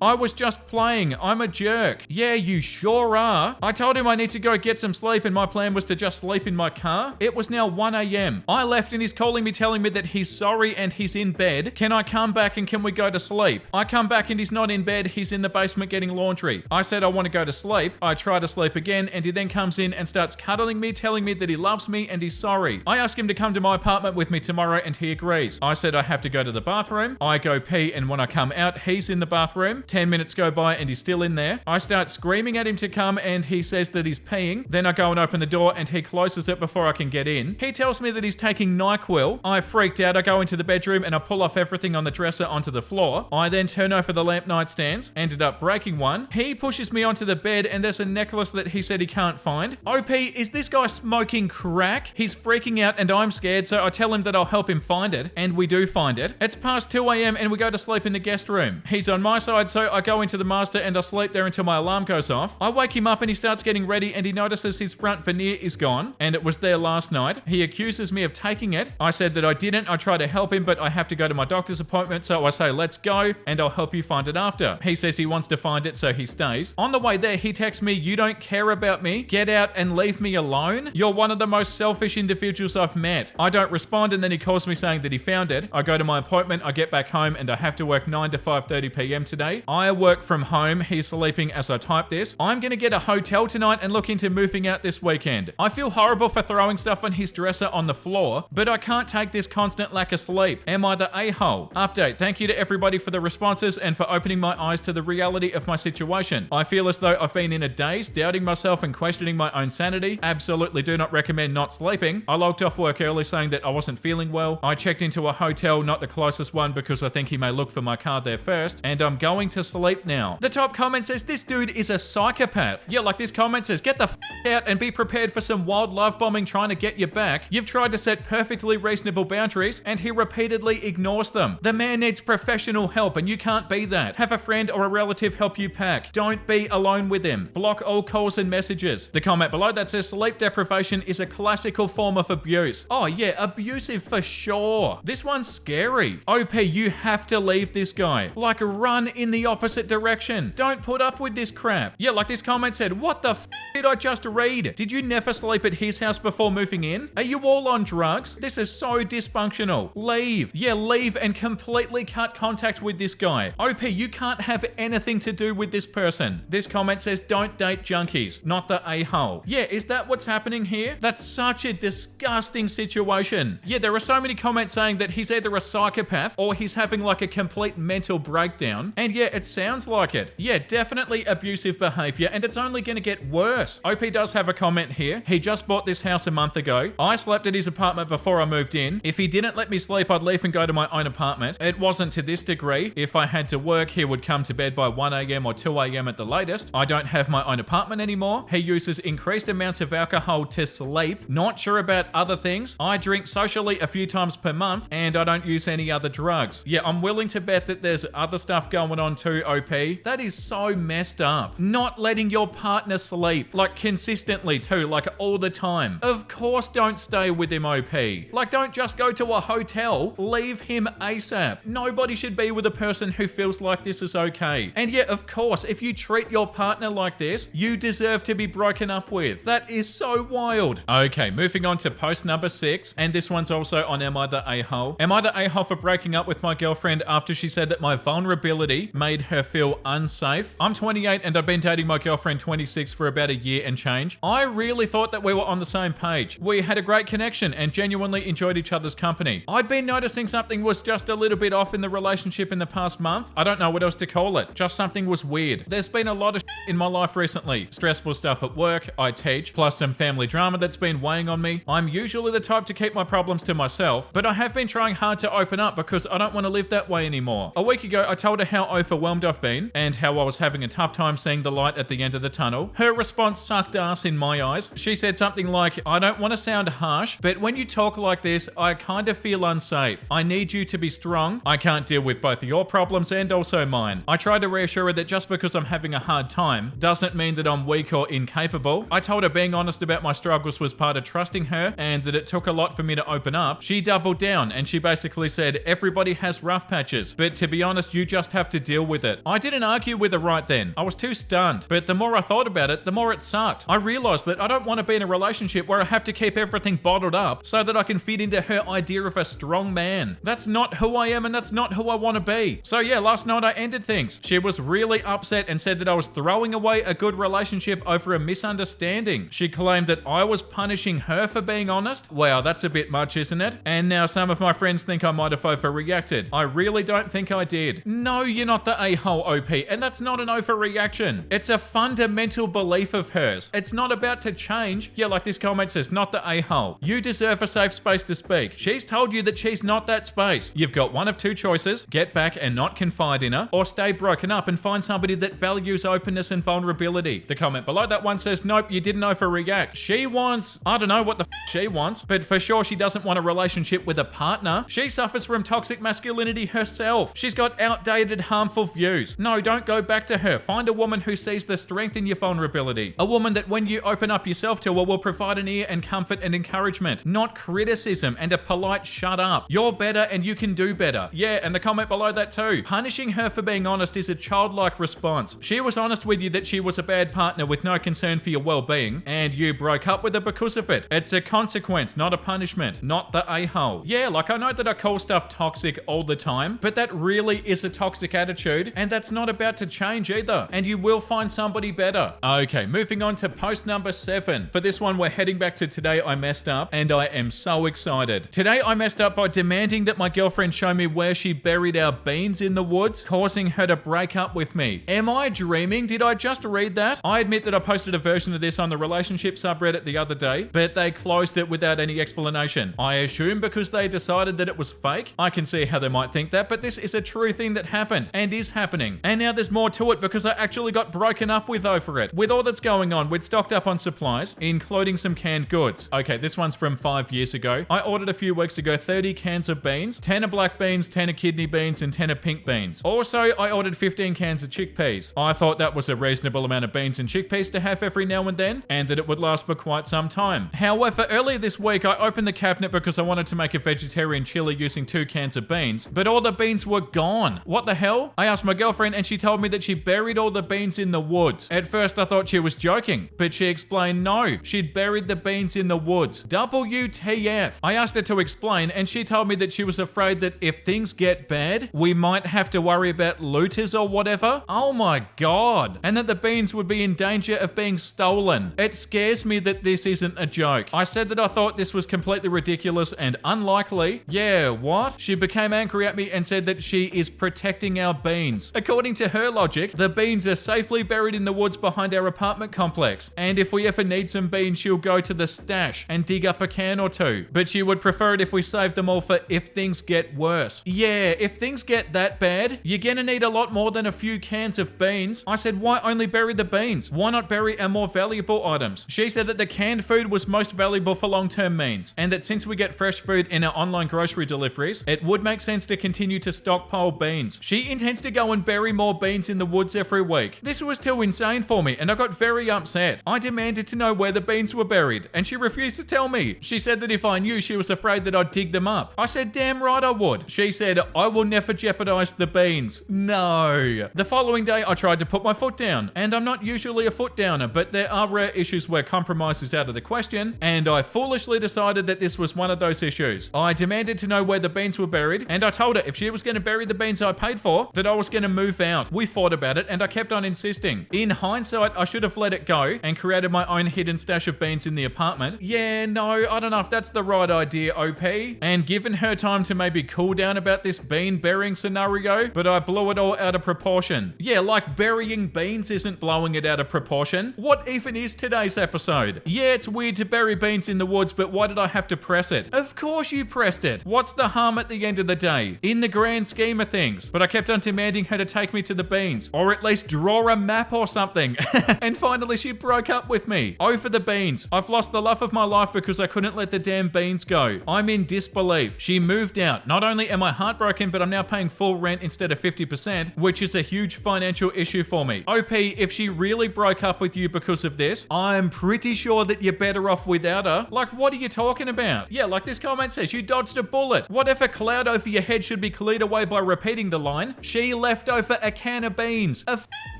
I was just playing. I'm a jerk. Yeah, you sure are. I told him I need to go get some sleep, and my plan was to just sleep in my car. It was now 1 a.m. I left and he's calling me telling me that he's sorry and he's in bed. Can I come back and can we go to sleep? I come back and he's not in bed. He's in the basement getting laundry. I said I want to go to sleep. I try to sleep again, and he then comes in and starts cuddling me, telling me that he loves me and he's sorry. I ask him to come to my apartment with me tomorrow, and he agrees. I said I have to go to the bathroom. I go pee, and when I come out, he's in the bathroom. 10 minutes go by and he's still in there. I start screaming at him to come, and he says that he's peeing. Then I go and open the door, and he closes it before I can get get in. He tells me that he's taking NyQuil. I freaked out. I go into the bedroom and I pull off everything on the dresser onto the floor. I then turn over the lamp nightstands, ended up breaking one. He pushes me onto the bed and there's a necklace that he said he can't find. OP, is this guy smoking crack? He's freaking out and I'm scared, so I tell him that I'll help him find it, and we do find it. It's past 2 a.m. and we go to sleep in the guest room. He's on my side, so I go into the master and I sleep there until my alarm goes off. I wake him up and he starts getting ready and he notices his front veneer is gone and it was there last night. He accuses me of taking it. I said that I didn't. I try to help him, but I have to go to my doctor's appointment, so I say, let's go and I'll help you find it after. He says he wants to find it, so he stays. On the way there, he texts me, you don't care about me? Get out and leave me alone? You're one of the most selfish individuals I've met. I don't respond, and then he calls me saying that he found it. I go to my appointment, I get back home, and I have to work 9 to 5:30 p.m. today. I work from home. He's sleeping as I type this. I'm gonna get a hotel tonight and look into moving out this weekend. I feel horrible for throwing stuff on his dresser on the floor, but I can't take this constant lack of sleep. Am I the a-hole? Update. Thank you to everybody for the responses and for opening my eyes to the reality of my situation. I feel as though I've been in a daze, doubting myself and questioning my own sanity. Absolutely do not recommend not sleeping. I logged off work early saying that I wasn't feeling well. I checked into a hotel, not the closest one, because I think he may look for my card there first, and I'm going to sleep now. The top comment says, this dude is a psychopath. Yeah, like this comment says, get the f out and be prepared for some wild love bombing trying to get you back. You've tried to set perfectly reasonable boundaries and he repeatedly ignores them. The man needs professional help and you can't be that. Have a friend or a relative help you pack. Don't be alone with him. Block all calls and messages. The comment below that says, sleep deprivation is a classical form of abuse. Oh yeah, abusive for sure. This one's scary. OP, you have to leave this guy. Like, run in the opposite direction. Don't put up with this crap. Yeah, like this comment said, what the f did I just read? Did you never sleep at his house before moving in? Are you all on drugs? This is so dysfunctional. Leave. Yeah, leave and completely cut contact with this guy. OP, you can't have anything to do with this person. This comment says, don't date junkies, not the a-hole. Yeah, is that what's happening here? That's such a disgusting situation. Yeah, there are so many comments saying that he's either a psychopath or he's having like a complete mental breakdown. And yeah, it sounds like it. Yeah, definitely abusive behavior, and it's only gonna get worse. OP does have a comment here. He just bought this house a month ago. I slept at his apartment before I moved in. If he didn't let me sleep, I'd leave and go to my own apartment. It wasn't to this degree. If I had to work, he would come to bed by 1 a.m. or 2 a.m. at the latest. I don't have my own apartment anymore. He uses increased amounts of alcohol to sleep. Not sure about other things. I drink socially a few times per month, and I don't use any other drugs. Yeah, I'm willing to bet that there's other stuff going on too, OP. That is so messed up. Not letting your partner sleep, like consistently too, like all the time. Of course don't stay with him, OP. Like, don't just go to a hotel. Leave him ASAP. Nobody should be with a person who feels like this is okay. And yeah, of course, if you treat your partner like this, you deserve to be broken up with. That is so wild. Okay, moving on to post number 6, and this one's also on Am I the A-hole? Am I the a-hole for breaking up with my girlfriend after she said that my vulnerability made her feel unsafe? I'm 28 and I've been dating my girlfriend 26 for about a year and change. I really thought that we were on the same page. We had a great connection and genuinely enjoyed each other's company. I'd been noticing something was just a little bit off in the relationship in the past month. I don't know what else to call it. Just something was weird. There's been a lot of in my life recently. Stressful stuff at work, I teach, plus some family drama that's been weighing on me. I'm usually the type to keep my problems to myself, but I have been trying hard to open up because I don't want to live that way anymore. A week ago, I told her how overwhelmed I've been and how I was having a tough time seeing the light at the end of the tunnel. Her response sucked ass in my eyes. She said something like, I don't want to sound harsh, but when you talk like this, I kind of feel unsafe. I need you to be strong. I can't deal with both your problems and also mine. I tried to reassure her that just because I'm having a hard time doesn't mean that I'm weak or incapable. I told her being honest about my struggles was part of trusting her and that it took a lot for me to open up. She doubled down and she basically said, everybody has rough patches, but to be honest, you just have to deal with it. I didn't argue with her right then. I was too stunned, but the more I thought about it, the more it sucked. I realized that I don't want to be in a relationship where I have to keep everything bottled up so that I can fit into her idea of a strong man. That's not who I am and that's not who I want to be. So yeah, last night I ended things. She was really upset and said that I was throwing away a good relationship over a misunderstanding. She claimed that I was punishing her for being honest. Wow, that's a bit much, isn't it? And now some of my friends think I might have overreacted. I really don't think I did. No, you're not the a-hole, OP, and that's not an overreaction. It's a fundamental belief of hers. It's not about to change. Yeah, like this comment says, not not the a-hole. You deserve a safe space to speak. She's told you that she's not that space. You've got one of two choices: get back and not confide in her, or stay broken up and find somebody that values openness and vulnerability. The comment below that one says, nope, you didn't overreact. She wants, I don't know what the she wants, but for sure she doesn't want a relationship with a partner. She suffers from toxic masculinity herself. She's got outdated, harmful views. No, don't go back to her. Find a woman who sees the strength in your vulnerability. A woman that when you open up yourself to her will provide an ear and comfort and encouragement, not criticism and a polite shut up. You're better and you can do better. Yeah, and the comment below that too. Punishing her for being honest is a childlike response. She was honest with you that she was a bad partner with no concern for your well-being, and you broke up with her because of it. It's a consequence, not a punishment, not the a-hole. Yeah, like I know that I call stuff toxic all the time, but that really is a toxic attitude, and that's not about to change either, and you will find somebody better. Okay, moving on to post number 7. For this one, we're heading back to Today I Messed Up, and I am so excited. Today I messed up by demanding that my girlfriend show me where she buried our beans in the woods, causing her to break up with me. Am I dreaming? Did I just read that? I admit that I posted a version of this on the relationship subreddit the other day, but they closed it without any explanation. I assume because they decided that it was fake. I can see how they might think that, but this is a true thing that happened and is happening. And now there's more to it because I actually got broken up with over it. With all that's going on, we'd stocked up on supplies, including some canned goods. Okay, this one's from 5 years ago. I ordered a few weeks ago 30 cans of beans, 10 of black beans, 10 of kidney beans, and 10 of pink beans. Also, I ordered 15 cans of chickpeas. I thought that was a reasonable amount of beans and chickpeas to have every now and then, and that it would last for quite some time. However, earlier this week, I opened the cabinet because I wanted to make a vegetarian chili using 2 cans of beans, but all the beans were gone. What the hell? I asked my girlfriend and she told me that she buried all the beans in the woods. At first, I thought she was joking, but she explained no, she'd buried the beans in the woods. WTF. I asked her to explain and she told me that she was afraid that if things get bad, we might have to worry about looters or whatever. Oh my god. And that the beans would be in danger of being stolen. It scares me that this isn't a joke. I said that I thought this was completely ridiculous and unlikely. Yeah, what? She became angry at me and said that she is protecting our beans. According to her logic, the beans are safely buried in the woods behind our apartment complex. And if we ever need some beans, she'll go to the stash and dig up a can or two. But she would prefer it if we saved them all for if things get worse. Yeah, if things get that bad, you're gonna need a lot more than a few cans of beans. I said, why only bury the beans? Why not bury our more valuable items? She said that the canned food was most valuable for long-term means, and that since we get fresh food in our online grocery deliveries, it would make sense to continue to stockpile beans. She intends to go and bury more beans in the woods every week. This was too insane for me, and I got very upset. I demanded to know where the beans were buried, and she refused to tell me. She said that if I knew, she was afraid that I'd dig them up. I said, damn right I would. She said, I will never jeopardize the beans. No. The following day, I tried to put my foot down, and I'm not usually a foot downer, but there are rare issues where compromise is out of the question, and I foolishly decided that this was one of those issues. I demanded to know where the beans were buried, and I told her if she was going to bury the beans I paid for, that I was going to move out. We fought about it, and I kept on insisting. In hindsight, I should have let it go and created my own hidden stash of beans in the apartment. Yeah, no, I don't know if that's the right idea, OP. And given her time to maybe cool down about this bean burying scenario, but I blew it all out of proportion. Yeah, like burying beans isn't blowing it out of proportion. What even is today's episode? Yeah, it's weird to bury beans in the woods, but why did I have to press it? Of course you pressed it. What's the harm at the end of the day? In the grand scheme of things. But I kept on demanding her to take me to the beans, or at least draw a map or something. And finally she broke up with me. Over the beans. I've lost the love of my life because I couldn't let the damn beans go. I'm in disbelief. She moved out. Not only am I heartbroken, but I'm now paying full rent instead of 50%, which is a huge financial issue for me. OP, if she really broke up with you because of this, I'm pretty sure that you're better off without her. Like, what are you talking about? Yeah, like this comment says, you dodged a bullet. What if a cloud over your head should be cleared away by repeating the line? She left over a can of beans.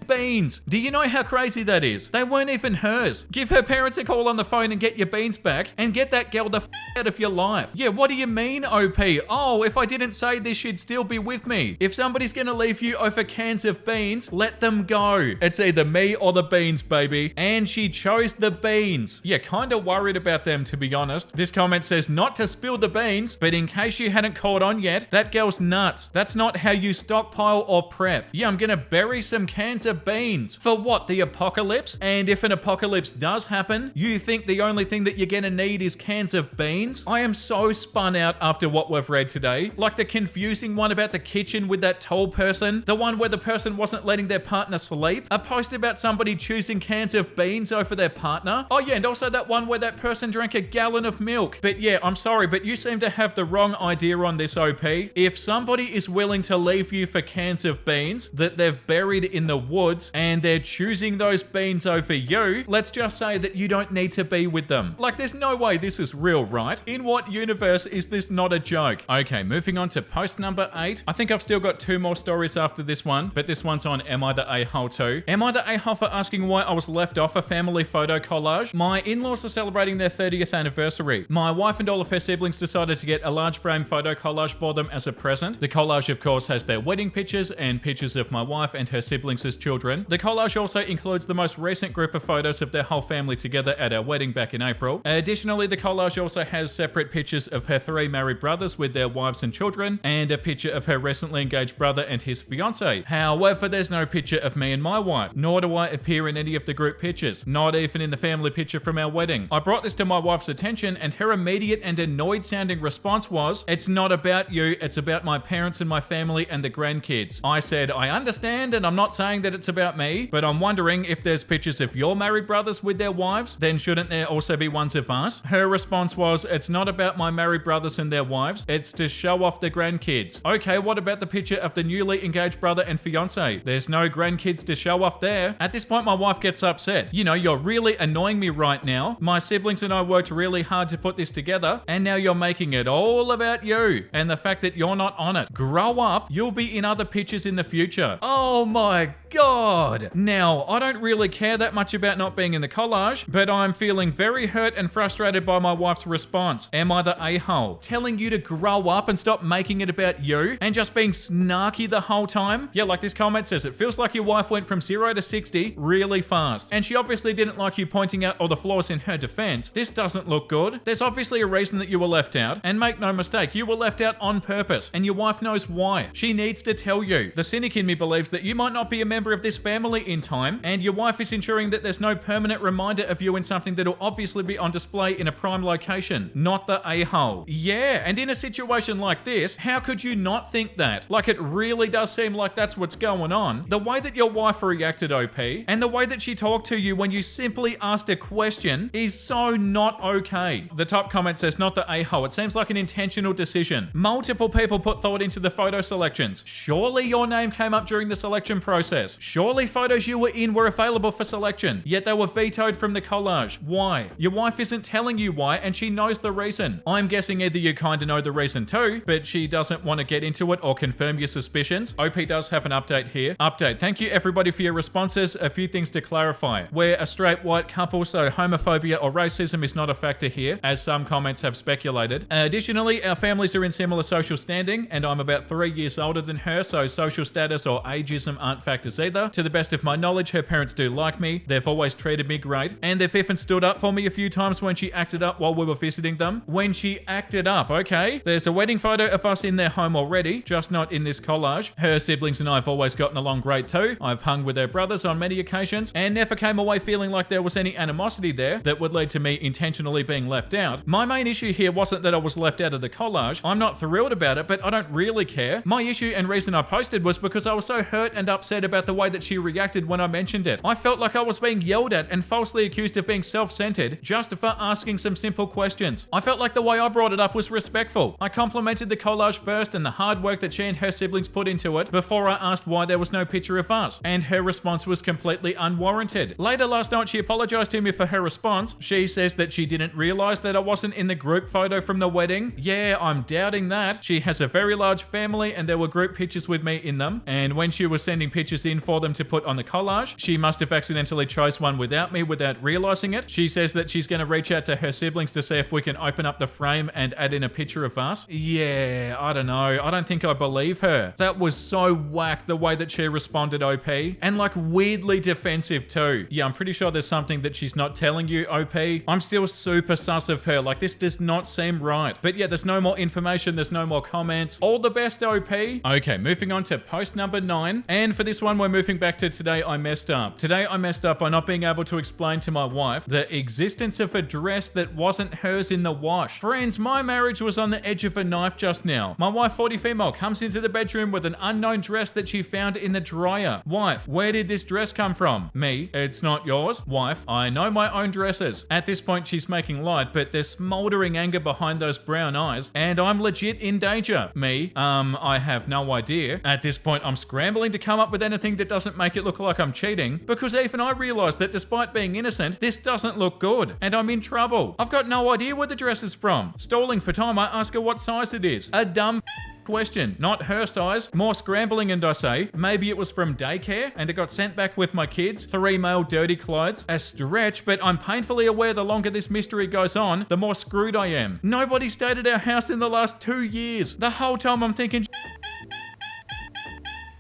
Beans. Do you know how crazy that is? They weren't even hers. Give her parents a call on the phone and get your beans back and get that girl the out of your life. Yeah, what do you mean, OP? Oh, if I didn't say this, she'd still be with me. If somebody's gonna leave you over cans of beans, let them go. It's either me or the beans, baby. And she chose the beans. Yeah, kinda worried about them, to be honest. This comment says not to spill the beans, but in case you hadn't caught on yet, that girl's nuts. That's not how you stockpile or prep. Yeah, I'm gonna bury some cans of of beans. For what, the apocalypse? And if an apocalypse does happen, you think the only thing that you're gonna need is cans of beans? I am so spun out after what we've read today. Like the confusing one about the kitchen with that tall person, the one where the person wasn't letting their partner sleep, a post about somebody choosing cans of beans over their partner. Oh yeah, and also that one where that person drank a gallon of milk. But yeah, I'm sorry, but you seem to have the wrong idea on this, OP. If somebody is willing to leave you for cans of beans that they've buried in the woods and they're choosing those beans over you, let's just say that you don't need to be with them. Like, there's no way this is real, right? In what universe is this not a joke? Okay, moving on to post number 8. I think I've still got 2 more stories after this one, but this one's on Am I the A-hole too? Am I the a-hole for asking why I was left off a family photo collage? My in-laws are celebrating their 30th anniversary. My wife and all of her siblings decided to get a large frame photo collage for them as a present. The collage, of course, has their wedding pictures and pictures of my wife and her siblings as children. The collage also includes the most recent group of photos of their whole family together at our wedding back in April. Additionally, the collage also has separate pictures of her 3 married brothers with their wives and children, and a picture of her recently engaged brother and his fiancée. However, there's no picture of me and my wife, nor do I appear in any of the group pictures, not even in the family picture from our wedding. I brought this to my wife's attention, and her immediate and annoyed sounding response was, "It's not about you, it's about my parents and my family and the grandkids." I said, "I understand, and I'm not saying that it's about me, but I'm wondering if there's pictures of your married brothers with their wives, then shouldn't there also be ones of us?" Her response was, "It's not about my married brothers and their wives, it's to show off the grandkids." Okay, what about the picture of the newly engaged brother and fiancé? There's no grandkids to show off there. At this point, my wife gets upset. "You know, you're really annoying me right now. My siblings and I worked really hard to put this together, and now you're making it all about you and the fact that you're not on it. Grow up, you'll be in other pictures in the future." Oh my God. Now, I don't really care that much about not being in the collage, but I'm feeling very hurt and frustrated by my wife's response. Am I the a-hole? Telling you to grow up and stop making it about you and just being snarky the whole time? Yeah, like this comment says, it feels like your wife went from 0 to 60 really fast. And she obviously didn't like you pointing out all the flaws in her defense. This doesn't look good. There's obviously a reason that you were left out. And make no mistake, you were left out on purpose. And your wife knows why. She needs to tell you. The cynic in me believes that you might not be a member of this family in time, and your wife is ensuring that there's no permanent reminder of you in something that'll obviously be on display in a prime location, not the a-hole. Yeah, and in a situation like this, how could you not think that? Like, it really does seem like that's what's going on. The way that your wife reacted, OP, and the way that she talked to you when you simply asked a question is so not okay. The top comment says, not the a-hole. It seems like an intentional decision. Multiple people put thought into the photo selections. Surely your name came up during the selection process. Surely photos you were in were available for selection, yet they were vetoed from the collage. Why? Your wife isn't telling you why, and she knows the reason. I'm guessing either you kinda know the reason too, but she doesn't want to get into it or confirm your suspicions. OP does have an update here. Update. Thank you everybody for your responses. A few things to clarify. We're a straight white couple, so homophobia or racism is not a factor here, as some comments have speculated. Additionally, our families are in similar social standing, and I'm about 3 years older than her, so social status or ageism aren't factors either. To the best of my knowledge, her parents do like me. They've always treated me great, and they've even stood up for me a few times when she acted up while we were visiting them. When she acted up, okay? There's a wedding photo of us in their home already, just not in this collage. Her siblings and I have always gotten along great too. I've hung with their brothers on many occasions and never came away feeling like there was any animosity there that would lead to me intentionally being left out. My main issue here wasn't that I was left out of the collage. I'm not thrilled about it, but I don't really care. My issue and reason I posted was because I was so hurt and upset about the way that she reacted when I mentioned it. I felt like I was being yelled at and falsely accused of being self-centered just for asking some simple questions. I felt like the way I brought it up was respectful. I complimented the collage first and the hard work that she and her siblings put into it before I asked why there was no picture of us, and her response was completely unwarranted. Later last night, she apologized to me for her response. She says that she didn't realize that I wasn't in the group photo from the wedding. Yeah, I'm doubting that. She has a very large family and there were group pictures with me in them, and when she was sending pictures in for them to put on the collage, she must have accidentally chose one without me without realizing it. She says that she's going to reach out to her siblings to see if we can open up the frame and add in a picture of us. Yeah, I don't know. I don't think I believe her. That was so whack the way that she responded, OP. And like weirdly defensive too. Yeah, I'm pretty sure there's something that she's not telling you, OP. I'm still super sus of her. Like, this does not seem right. But yeah, there's no more information. There's no more comments. All the best, OP. Okay, moving on to post number 9. And for this one, we're moving moving back to today I messed up. Today I messed up by not being able to explain to my wife the existence of a dress that wasn't hers in the wash. Friends, my marriage was on the edge of a knife just now. My wife, 40 female, comes into the bedroom with an unknown dress that she found in the dryer. Wife, where did this dress come from? Me, it's not yours. Wife, I know my own dresses. At this point, she's making light, but there's smoldering anger behind those brown eyes, and I'm legit in danger. Me, I have no idea. At this point, I'm scrambling to come up with anything that doesn't make it look like I'm cheating, because even I realize that despite being innocent, this doesn't look good, and I'm in trouble. I've got no idea where the dress is from. Stalling for time, I ask her what size it is. A dumb question, not her size. More scrambling, and I say, maybe it was from daycare and it got sent back with my kids. 3 male dirty clothes. A stretch, but I'm painfully aware the longer this mystery goes on, the more screwed I am. Nobody stayed at our house in the last 2 years. The whole time I'm thinking,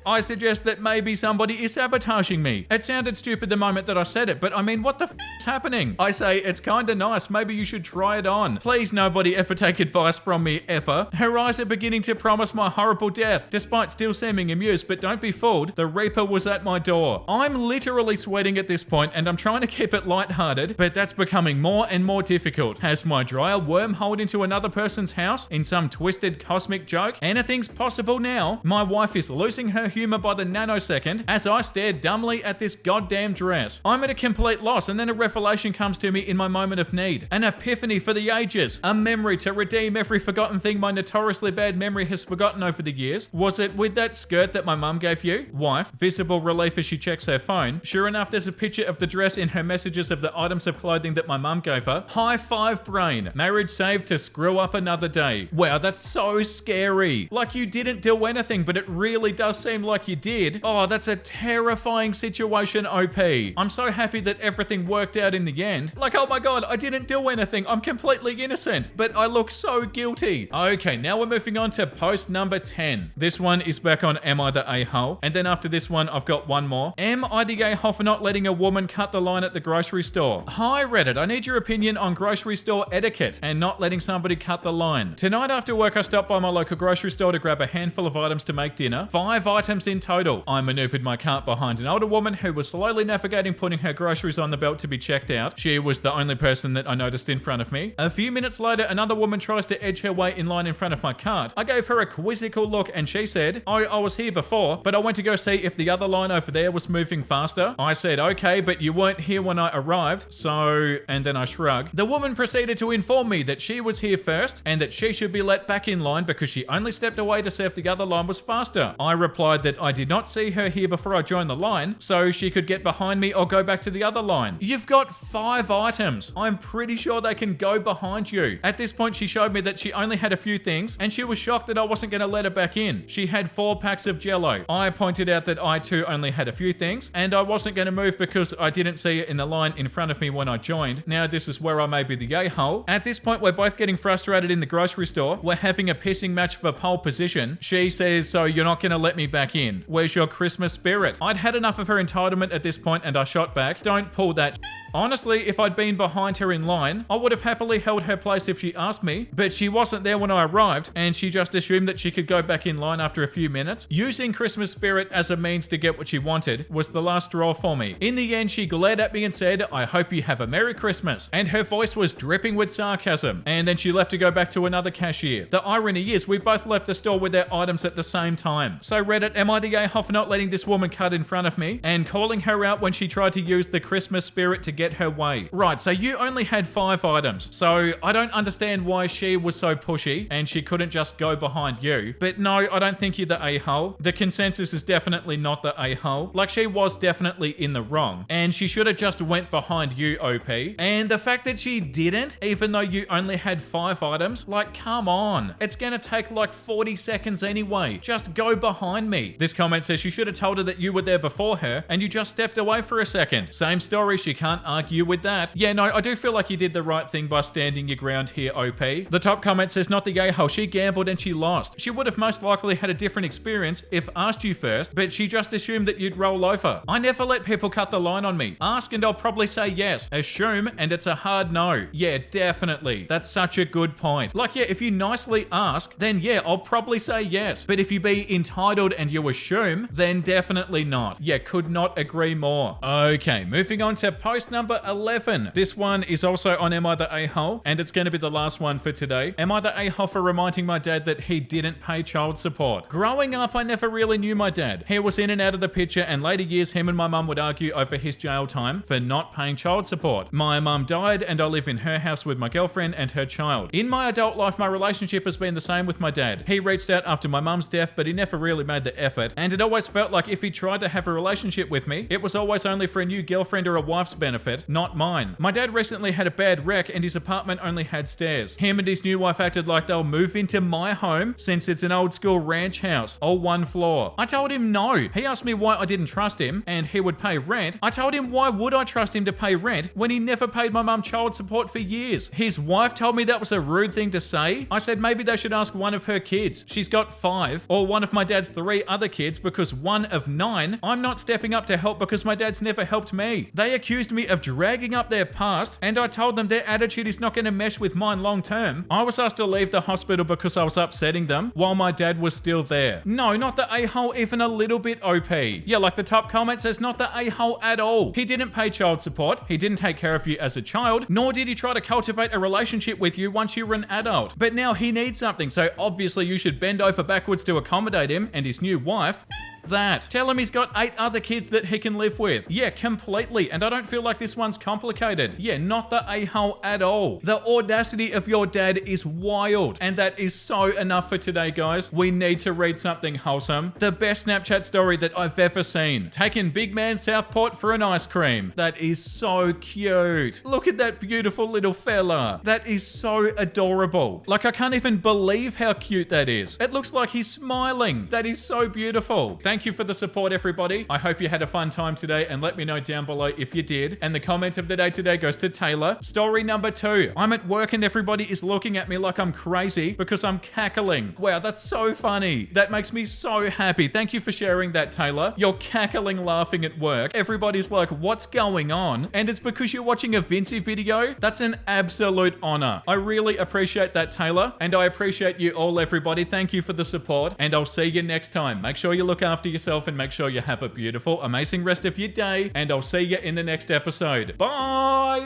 I suggest that maybe somebody is sabotaging me. It sounded stupid the moment that I said it, but I mean, what the is happening? I say, it's kinda nice, maybe you should try it on. Please nobody ever take advice from me, ever. Her eyes are beginning to promise my horrible death, despite still seeming amused, but don't be fooled, the Reaper was at my door. I'm literally sweating at this point, and I'm trying to keep it lighthearted, but that's becoming more and more difficult. Has my dryer wormholed into another person's house in some twisted cosmic joke? Anything's possible now. My wife is losing her humor by the nanosecond as I stare dumbly at this goddamn dress. I'm at a complete loss, and then a revelation comes to me in my moment of need. An epiphany for the ages. A memory to redeem every forgotten thing my notoriously bad memory has forgotten over the years. Was it with that skirt that my mum gave you? Wife, visible relief as she checks her phone. Sure enough, there's a picture of the dress in her messages of the items of clothing that my mum gave her. High five, brain. Marriage saved to screw up another day. Wow, that's so scary. Like you didn't do anything, but it really does seem like you did. Oh, that's a terrifying situation, OP. I'm so happy that everything worked out in the end. Like, oh my god, I didn't do anything. I'm completely innocent, but I look so guilty. Okay, now we're moving on to post number 10. This one is back on Am I the A-hole? And then after this one, I've got one more. Am I the A-hole for not letting a woman cut the line at the grocery store? Hi Reddit, I need your opinion on grocery store etiquette and not letting somebody cut the line. Tonight after work, I stopped by my local grocery store to grab a handful of items to make dinner. 5 items in total. I maneuvered my cart behind an older woman who was slowly navigating putting her groceries on the belt to be checked out. She was the only person that I noticed in front of me. A few minutes later, another woman tries to edge her way in line in front of my cart. I gave her a quizzical look and she said, "Oh, I was here before, but I went to go see if the other line over there was moving faster." I said, "Okay, but you weren't here when I arrived, so..." And then I shrugged. The woman proceeded to inform me that she was here first and that she should be let back in line because she only stepped away to see if the other line was faster. I replied that I did not see her here before I joined the line, so she could get behind me or go back to the other line. You've got 5 items. I'm pretty sure they can go behind you. At this point, she showed me that she only had a few things, and she was shocked that I wasn't going to let her back in. She had 4 packs of Jell-O. I pointed out that I too only had a few things, and I wasn't going to move because I didn't see it in the line in front of me when I joined. Now this is where I may be the a-hole. At this point, we're both getting frustrated in the grocery store. We're having a pissing match for pole position. She says, "So you're not going to let me back in? Where's your Christmas spirit?" I'd had enough of her entitlement at this point and I shot back, "Don't pull that." Honestly, if I'd been behind her in line, I would have happily held her place if she asked me, but she wasn't there when I arrived, and she just assumed that she could go back in line after a few minutes. Using Christmas spirit as a means to get what she wanted was the last straw for me. In the end, she glared at me and said, "I hope you have a Merry Christmas," and her voice was dripping with sarcasm, and then she left to go back to another cashier. The irony is, we both left the store with their items at the same time. So Reddit, am I the a-hole for not letting this woman cut in front of me and calling her out when she tried to use the Christmas spirit to get her way? Right, so you only had 5 items, so I don't understand why she was so pushy and she couldn't just go behind you. But no, I don't think you're the a-hole. The consensus is definitely not the a-hole. Like, she was definitely in the wrong, and she should have just went behind you, OP. And the fact that she didn't, even though you only had 5 items, like, come on. It's gonna take like 40 seconds anyway. Just go behind me. This comment says you should have told her that you were there before her and you just stepped away for a second. Same story, she can't argue with that. Yeah, no, I do feel like you did the right thing by standing your ground here, OP. The top comment says, not the a-hole. She gambled and she lost. She would have most likely had a different experience if asked you first, but she just assumed that you'd roll over. I never let people cut the line on me. Ask and I'll probably say yes. Assume and it's a hard no. Yeah, definitely. That's such a good point. Like, yeah, if you nicely ask, then yeah, I'll probably say yes. But if you be entitled and you assume, then definitely not. Yeah, could not agree more. Okay, moving on to post number 11. This one is also on Am I the A-hole? And it's going to be the last one for today. Am I the a-hole for reminding my dad that he didn't pay child support? Growing up, I never really knew my dad. He was in and out of the picture, and later years, him and my mum would argue over his jail time for not paying child support. My mum died, and I live in her house with my girlfriend and her child. In my adult life, my relationship has been the same with my dad. He reached out after my mum's death, but he never really made the effort, and it always felt like if he tried to have a relationship with me, it was always only for a new girlfriend or a wife's benefit, not mine. My dad recently had a bad wreck, and his apartment only had stairs. Him and his new wife acted like they'll move into my home since it's an old school ranch house, all one floor. I told him no. He asked me why I didn't trust him and he would pay rent. I told him why would I trust him to pay rent when he never paid my mum child support for years. His wife told me that was a rude thing to say. I said maybe they should ask one of her kids. She's got 5, or one of my dad's 3 other kids, because one of 9, I'm not stepping up to help because my dad's never helped me. They accused me of dragging up their past, and I told them their attitude is not going to mesh with mine long term. I was asked to leave the hospital because I was upsetting them while my dad was still there. No, not the a-hole even a little bit, OP. Yeah, like the top comment says, not the a-hole at all. He didn't pay child support, he didn't take care of you as a child, nor did he try to cultivate a relationship with you once you were an adult. But now he needs something, so obviously you should bend over backwards to accommodate him and his new wife. That. Tell him he's got 8 other kids that he can live with. Yeah, completely. And I don't feel like this one's complicated. Yeah, not the a-hole at all. The audacity of your dad is wild. And that is so enough for today, guys. We need to read something wholesome. The best Snapchat story that I've ever seen. Taking big man Southport for an ice cream. That is so cute. Look at that beautiful little fella. That is so adorable. Like, I can't even believe how cute that is. It looks like he's smiling. That is so beautiful. Thank you for the support, everybody. I hope you had a fun time today, and let me know down below if you did. And the comment of the day today goes to Taylor. Story number 2. I'm at work and everybody is looking at me like I'm crazy because I'm cackling. Wow, that's so funny. That makes me so happy. Thank you for sharing that, Taylor. You're cackling laughing at work. Everybody's like, what's going on? And it's because you're watching a Vincey video. That's an absolute honor. I really appreciate that, Taylor. And I appreciate you all, everybody. Thank you for the support. And I'll see you next time. Make sure you look after yourself and make sure you have a beautiful, amazing rest of your day, and I'll see you in the next episode. Bye!